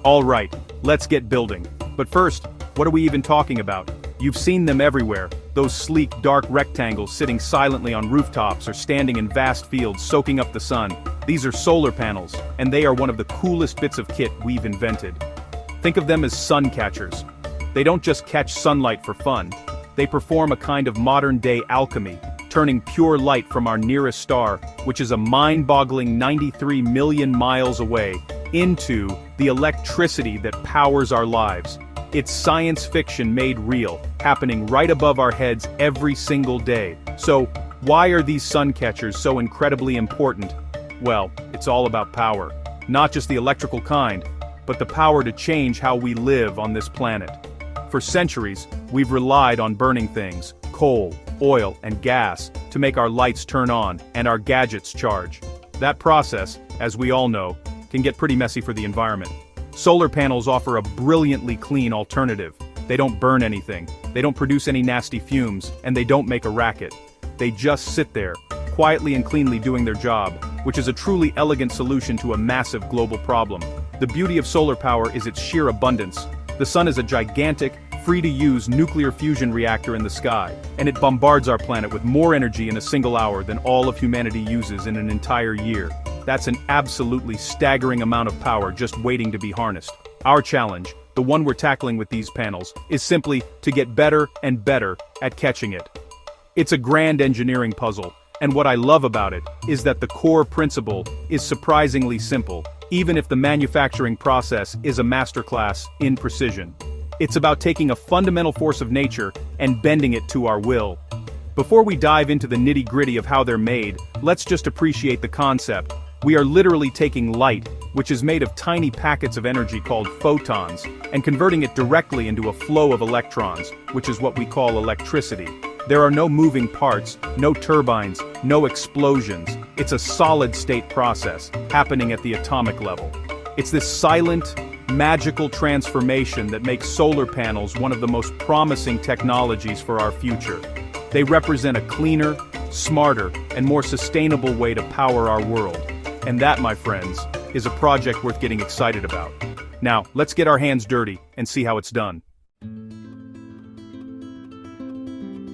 Alright, let's get building. But first, what are we even talking about? You've seen them everywhere, those sleek, dark rectangles sitting silently on rooftops or standing in vast fields soaking up the sun. These are solar panels, and they are one of the coolest bits of kit we've invented. Think of them as sun catchers. They don't just catch sunlight for fun. They perform a kind of modern-day alchemy, turning pure light from our nearest star, which is a mind-boggling 93 million miles away, into the electricity that powers our lives. It's science fiction made real, happening right above our heads every single day. So, why are these sun catchers so incredibly important? Well, it's all about power. Not just the electrical kind, but the power to change how we live on this planet. For centuries, we've relied on burning things, coal, oil, and gas, to make our lights turn on and our gadgets charge. That process, as we all know, can get pretty messy for the environment. Solar panels offer a brilliantly clean alternative. They don't burn anything, they don't produce any nasty fumes, and they don't make a racket. They just sit there, quietly and cleanly doing their job, which is a truly elegant solution to a massive global problem. The beauty of solar power is its sheer abundance. The sun is a gigantic, free-to-use nuclear fusion reactor in the sky, and it bombards our planet with more energy in a single hour than all of humanity uses in an entire year. That's an absolutely staggering amount of power just waiting to be harnessed. Our challenge, the one we're tackling with these panels, is simply to get better and better at catching it. It's a grand engineering puzzle, and what I love about it is that the core principle is surprisingly simple, even if the manufacturing process is a masterclass in precision. It's about taking a fundamental force of nature and bending it to our will. Before we dive into the nitty-gritty of how they're made, let's just appreciate the concept. We are literally taking light, which is made of tiny packets of energy called photons, and converting it directly into a flow of electrons, which is what we call electricity. There are no moving parts, no turbines, no explosions. It's a solid-state process, happening at the atomic level. It's this silent, magical transformation that makes solar panels one of the most promising technologies for our future. They represent a cleaner, smarter, and more sustainable way to power our world. And that, my friends, is a project worth getting excited about. Now, let's get our hands dirty and see how it's done.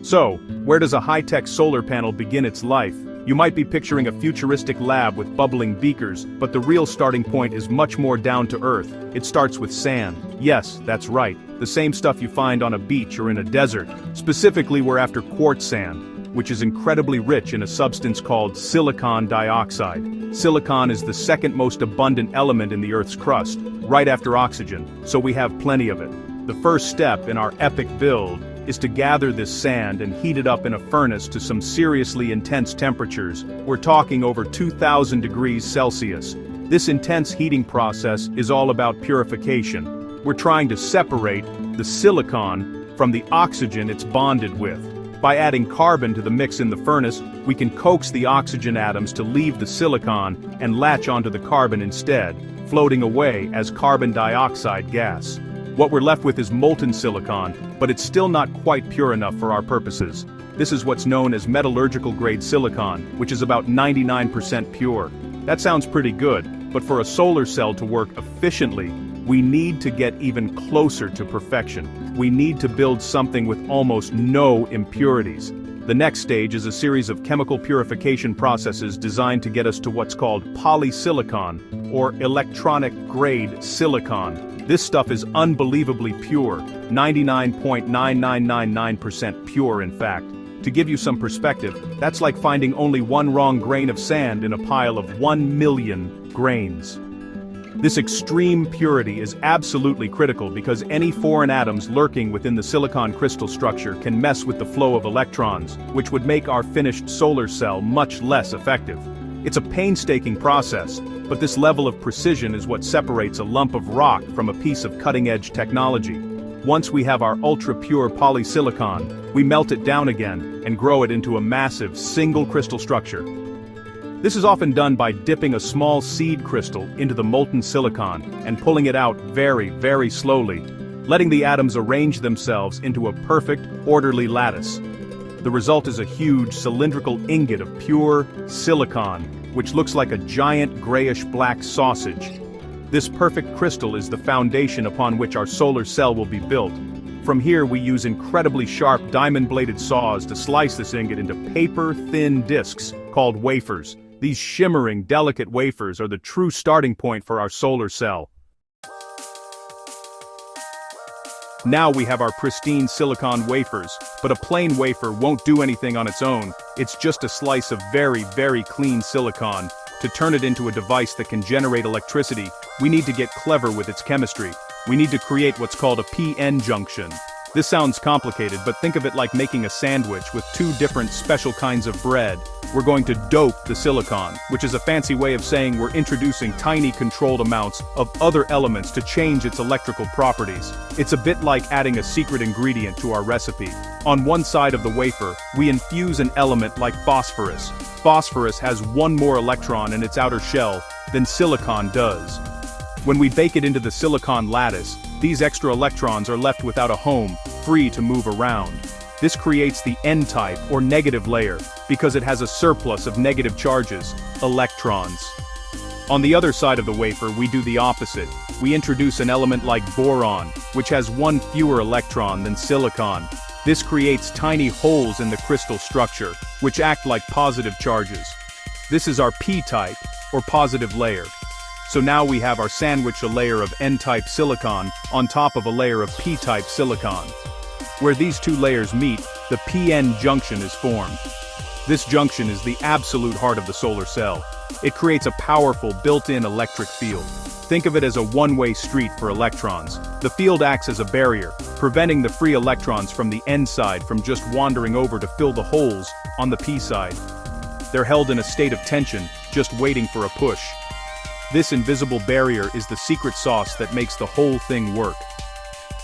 So, where does a high-tech solar panel begin its life? You might be picturing a futuristic lab with bubbling beakers, but the real starting point is much more down to earth. It starts with sand. Yes, that's right, the same stuff you find on a beach or in a desert. Specifically, we're after quartz sand, which is incredibly rich in a substance called silicon dioxide. Silicon is the second most abundant element in the Earth's crust, right after oxygen, so we have plenty of it. The first step in our epic build is to gather this sand and heat it up in a furnace to some seriously intense temperatures. We're talking over 2,000 degrees Celsius. This intense heating process is all about purification. We're trying to separate the silicon from the oxygen it's bonded with. By adding carbon to the mix in the furnace, we can coax the oxygen atoms to leave the silicon and latch onto the carbon instead, floating away as carbon dioxide gas. What we're left with is molten silicon, but it's still not quite pure enough for our purposes. This is what's known as metallurgical-grade silicon, which is about 99% pure. That sounds pretty good, but for a solar cell to work efficiently, we need to get even closer to perfection. We need to build something with almost no impurities. The next stage is a series of chemical purification processes designed to get us to what's called polysilicon, or electronic-grade silicon. This stuff is unbelievably pure, 99.9999% pure in fact. To give you some perspective, that's like finding only one wrong grain of sand in a pile of 1 million grains. This extreme purity is absolutely critical because any foreign atoms lurking within the silicon crystal structure can mess with the flow of electrons, which would make our finished solar cell much less effective. It's a painstaking process, but this level of precision is what separates a lump of rock from a piece of cutting-edge technology. Once we have our ultra-pure polysilicon, we melt it down again and grow it into a massive single crystal structure. This is often done by dipping a small seed crystal into the molten silicon and pulling it out very, very slowly, letting the atoms arrange themselves into a perfect, orderly lattice. The result is a huge cylindrical ingot of pure silicon, which looks like a giant grayish-black sausage. This perfect crystal is the foundation upon which our solar cell will be built. From here we use incredibly sharp diamond-bladed saws to slice this ingot into paper-thin discs called wafers. These shimmering, delicate wafers are the true starting point for our solar cell. Now we have our pristine silicon wafers, but a plain wafer won't do anything on its own. It's just a slice of very, very clean silicon. To turn it into a device that can generate electricity, we need to get clever with its chemistry. We need to create what's called a PN junction. This sounds complicated, but think of it like making a sandwich with two different special kinds of bread. We're going to dope the silicon, which is a fancy way of saying we're introducing tiny controlled amounts of other elements to change its electrical properties. It's a bit like adding a secret ingredient to our recipe. On one side of the wafer, we infuse an element like phosphorus. Phosphorus has one more electron in its outer shell than silicon does. When we bake it into the silicon lattice, these extra electrons are left without a home, free to move around. This creates the N-type or negative layer, because it has a surplus of negative charges, electrons. On the other side of the wafer we do the opposite. We introduce an element like boron, which has one fewer electron than silicon. This creates tiny holes in the crystal structure, which act like positive charges. This is our P-type, or positive layer. So now we have our sandwich a layer of N-type silicon on top of a layer of P-type silicon. Where these two layers meet, the PN junction is formed. This junction is the absolute heart of the solar cell. It creates a powerful built-in electric field. Think of it as a one-way street for electrons. The field acts as a barrier, preventing the free electrons from the N side from just wandering over to fill the holes on the P side. They're held in a state of tension, just waiting for a push. This invisible barrier is the secret sauce that makes the whole thing work.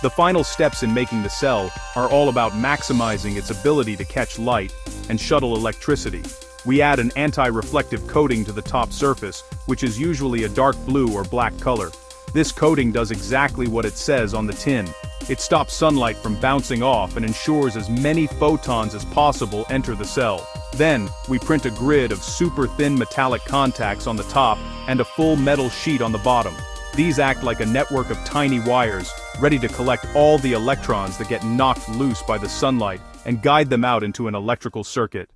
The final steps in making the cell are all about maximizing its ability to catch light and shuttle electricity. We add an anti-reflective coating to the top surface, which is usually a dark blue or black color. This coating does exactly what it says on the tin. It stops sunlight from bouncing off and ensures as many photons as possible enter the cell. Then, we print a grid of super thin metallic contacts on the top and a full metal sheet on the bottom. These act like a network of tiny wires, ready to collect all the electrons that get knocked loose by the sunlight and guide them out into an electrical circuit.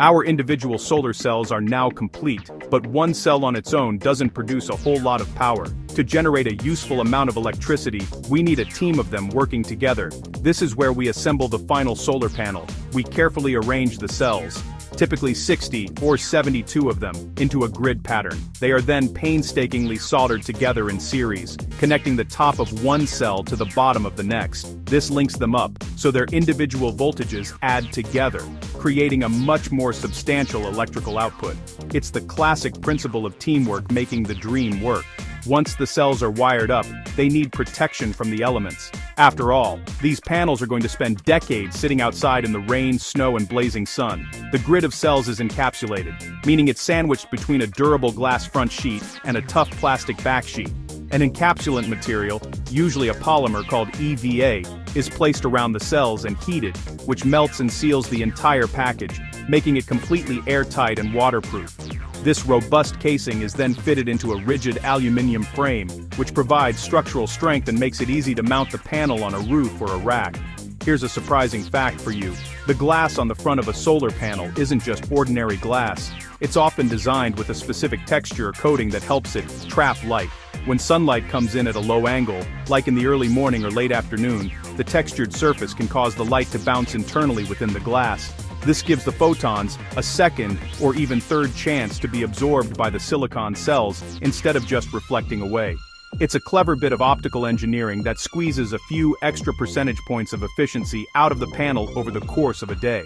Our individual solar cells are now complete, but one cell on its own doesn't produce a whole lot of power. To generate a useful amount of electricity, we need a team of them working together. This is where we assemble the final solar panel. We carefully arrange the cells, typically 60 or 72 of them, into a grid pattern. They are then painstakingly soldered together in series, connecting the top of one cell to the bottom of the next. This links them up, so their individual voltages add together, creating a much more substantial electrical output. It's the classic principle of teamwork making the dream work. Once the cells are wired up, they need protection from the elements. After all, these panels are going to spend decades sitting outside in the rain, snow, and blazing sun. The grid of cells is encapsulated, meaning it's sandwiched between a durable glass front sheet and a tough plastic back sheet. An encapsulant material, usually a polymer called EVA, is placed around the cells and heated, which melts and seals the entire package, making it completely airtight and waterproof. This robust casing is then fitted into a rigid aluminum frame, which provides structural strength and makes it easy to mount the panel on a roof or a rack. Here's a surprising fact for you. The glass on the front of a solar panel isn't just ordinary glass. It's often designed with a specific texture or coating that helps it trap light. When sunlight comes in at a low angle, like in the early morning or late afternoon, the textured surface can cause the light to bounce internally within the glass. This gives the photons a second or even third chance to be absorbed by the silicon cells instead of just reflecting away. It's a clever bit of optical engineering that squeezes a few extra percentage points of efficiency out of the panel over the course of a day.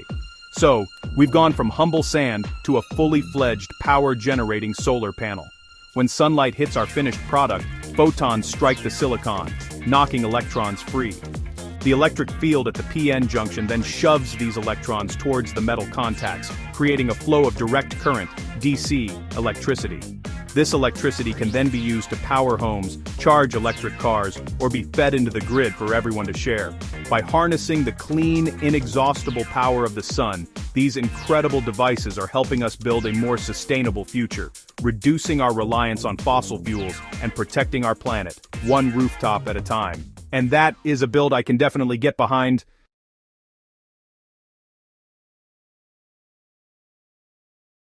So, we've gone from humble sand to a fully fledged power-generating solar panel. When sunlight hits our finished product, photons strike the silicon, knocking electrons free. The electric field at the PN junction then shoves these electrons towards the metal contacts, creating a flow of direct current, DC, electricity. This electricity can then be used to power homes, charge electric cars, or be fed into the grid for everyone to share. By harnessing the clean, inexhaustible power of the sun, These incredible devices are helping us build a more sustainable future, reducing our reliance on fossil fuels and protecting our planet, one rooftop at a time. And that is a build I can definitely get behind.